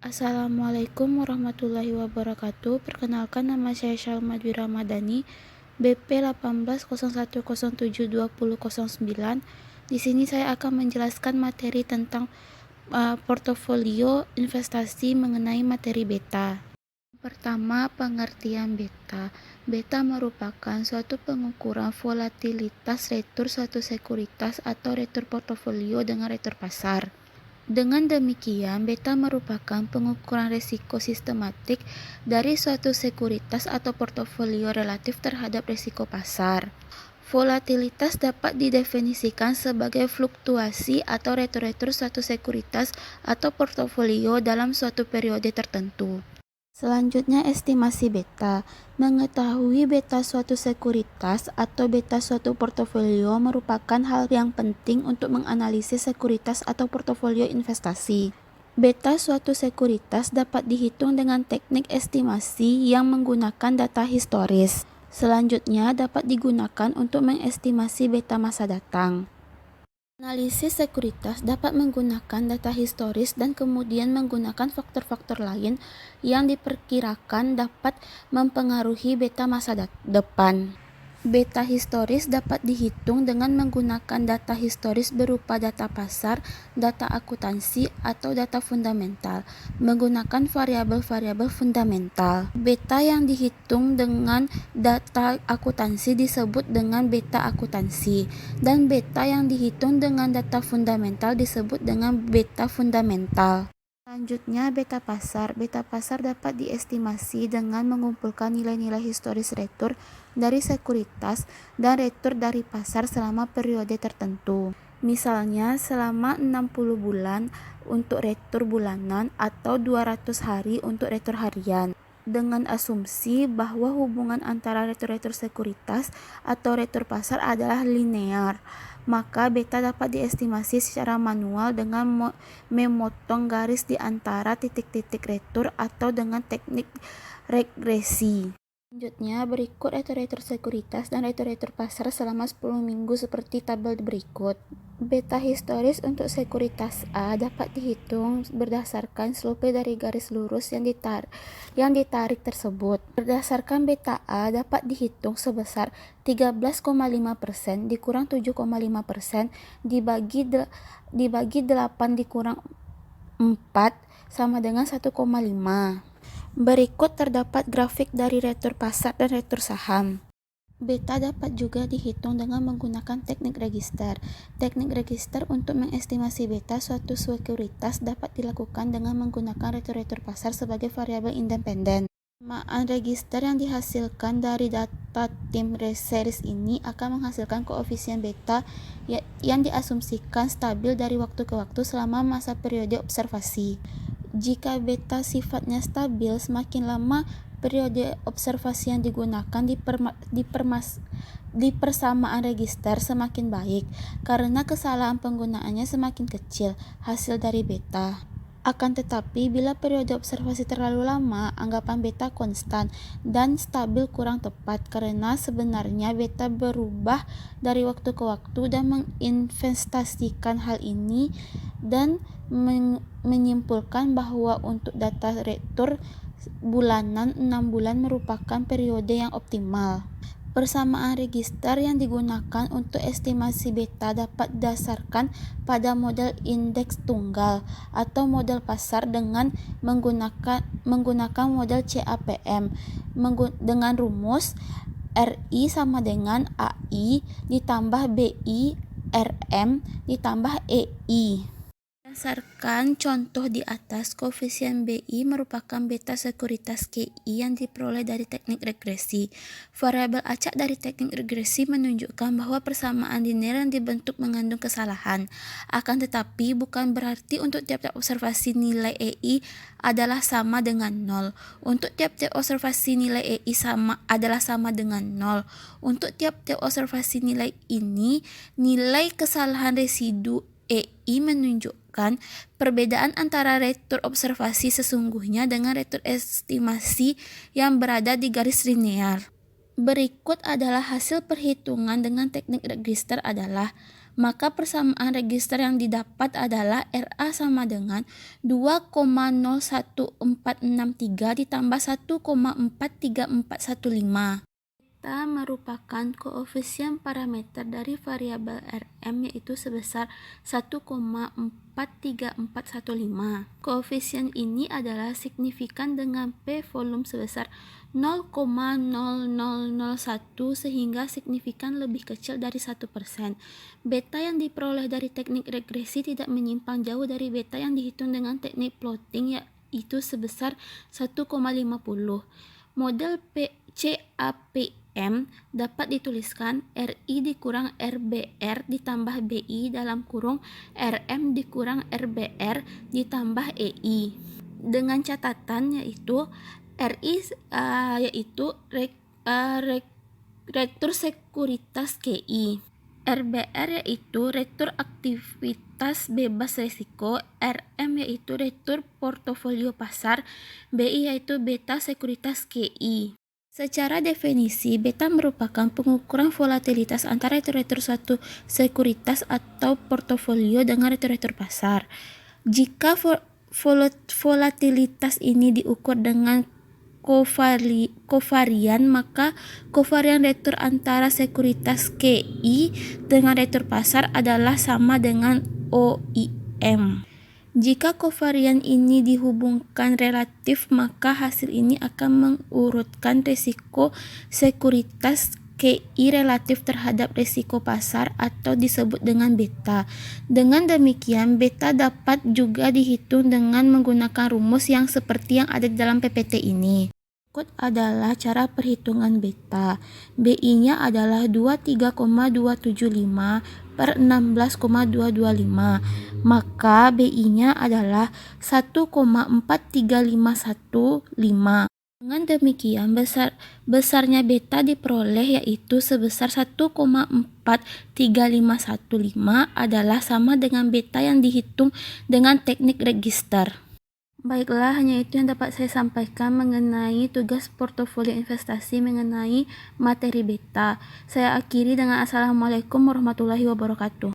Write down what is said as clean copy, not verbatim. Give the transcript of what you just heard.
Assalamualaikum warahmatullahi wabarakatuh. Perkenalkan, nama saya Syalma Dwi Ramadhani, BP 1801072009. Di sini saya akan menjelaskan materi tentang portofolio investasi mengenai materi beta. Pertama, pengertian beta. Beta merupakan suatu pengukuran volatilitas retur suatu sekuritas atau retur portofolio dengan retur pasar. Dengan demikian, beta merupakan pengukuran risiko sistematik dari suatu sekuritas atau portofolio relatif terhadap risiko pasar. Volatilitas dapat didefinisikan sebagai fluktuasi atau retur-retur suatu sekuritas atau portofolio dalam suatu periode tertentu. Selanjutnya, estimasi beta. Mengetahui beta suatu sekuritas atau beta suatu portofolio merupakan hal yang penting untuk menganalisis sekuritas atau portofolio investasi. Beta suatu sekuritas dapat dihitung dengan teknik estimasi yang menggunakan data historis. Selanjutnya, dapat digunakan untuk mengestimasi beta masa datang. Analisis sekuritas dapat menggunakan data historis dan kemudian menggunakan faktor-faktor lain yang diperkirakan dapat mempengaruhi beta masa depan. Beta historis dapat dihitung dengan menggunakan data historis berupa data pasar, data akuntansi, atau data fundamental, menggunakan variabel-variabel fundamental. Beta yang dihitung dengan data akuntansi disebut dengan beta akuntansi, dan beta yang dihitung dengan data fundamental disebut dengan beta fundamental. Selanjutnya, beta pasar. Beta pasar dapat diestimasi dengan mengumpulkan nilai-nilai historis retur dari sekuritas dan retur dari pasar selama periode tertentu. Misalnya, selama 60 bulan untuk retur bulanan atau 200 hari untuk retur harian. Dengan asumsi bahwa hubungan antara retur-retur sekuritas atau retur pasar adalah linear, maka beta dapat diestimasi secara manual dengan memotong garis di antara titik-titik retur atau dengan teknik regresi. Selanjutnya, berikut retur-retur sekuritas dan retur-retur pasar selama 10 minggu seperti tabel berikut. Beta historis untuk sekuritas A dapat dihitung berdasarkan slope dari garis lurus yang ditarik tersebut. Berdasarkan beta A dapat dihitung sebesar 13,5% dikurang 7,5% dibagi 8 dikurang 4 sama dengan 1,5. Berikut terdapat grafik dari retur pasar dan retur saham. Beta dapat juga dihitung dengan menggunakan teknik register. Teknik register untuk mengestimasi beta suatu sekuritas dapat dilakukan dengan menggunakan retur-retur pasar sebagai variabel independen. Samaan register yang dihasilkan dari data tim series ini akan menghasilkan koefisien beta yang diasumsikan stabil dari waktu ke waktu selama masa periode observasi. Jika beta sifatnya stabil, semakin lama periode observasi yang digunakan di persamaan register semakin baik, karena kesalahan penggunaannya semakin kecil hasil dari beta. Akan tetapi, bila periode observasi terlalu lama, anggapan beta konstan dan stabil kurang tepat, karena sebenarnya beta berubah dari waktu ke waktu, dan menginvestasikan hal ini dan menyimpulkan bahwa untuk data retur bulanan 6 bulan merupakan periode yang optimal. Persamaan register yang digunakan untuk estimasi beta dapat didasarkan pada model indeks tunggal atau model pasar dengan menggunakan model CAPM dengan rumus RI sama dengan AI ditambah BI RM ditambah EI. Berdasarkan contoh di atas, koefisien BI merupakan beta sekuritas KI yang diperoleh dari teknik regresi. Variabel acak dari teknik regresi menunjukkan bahwa persamaan linear yang dibentuk mengandung kesalahan. Akan tetapi, bukan berarti untuk tiap-tiap observasi nilai EI adalah sama dengan 0. Untuk tiap-tiap observasi nilai EI adalah sama dengan 0. Untuk tiap-tiap observasi nilai ini, nilai kesalahan residu EI menunjukkan perbedaan antara retur observasi sesungguhnya dengan retur estimasi yang berada di garis linear. Berikut adalah hasil perhitungan dengan teknik register adalah maka persamaan register yang didapat adalah RA sama dengan 2,01463 ditambah 1,43415. Beta merupakan koefisien parameter dari variabel Rm yaitu sebesar 1,43415. Koefisien ini adalah signifikan dengan P volume sebesar 0,0001 sehingga signifikan lebih kecil dari 1%. Beta yang diperoleh dari teknik regresi tidak menyimpang jauh dari beta yang dihitung dengan teknik plotting yaitu sebesar 1,50. Model CAPM dapat dituliskan RI dikurang RBR ditambah BI dalam kurung RM dikurang RBR ditambah EI dengan catatan yaitu RI yaitu rektur sekuritas KI, RBR yaitu rektur aktivitas bebas risiko, RM yaitu rektur portofolio pasar, BI yaitu beta sekuritas KI. Secara definisi, beta merupakan pengukuran volatilitas antara rektur suatu sekuritas atau portofolio dengan rektur pasar. Jika volatilitas ini diukur dengan kovarian, maka kovarian rektur antara sekuritas KI dengan rektur pasar adalah sama dengan OIM. Jika kovarian ini dihubungkan relatif, maka hasil ini akan mengurutkan risiko sekuritas KI relatif terhadap risiko pasar atau disebut dengan beta. Dengan demikian, beta dapat juga dihitung dengan menggunakan rumus yang seperti yang ada di dalam PPT ini. Berikut adalah cara perhitungan beta. BI-nya adalah 23,275 per 16,225. Maka BI-nya adalah 1,4315. Dengan demikian, besarnya beta diperoleh yaitu sebesar 1,43515 adalah sama dengan beta yang dihitung dengan teknik register. Baiklah, hanya itu yang dapat saya sampaikan mengenai tugas portofolio investasi mengenai materi beta. Saya akhiri dengan Assalamualaikum warahmatullahi wabarakatuh.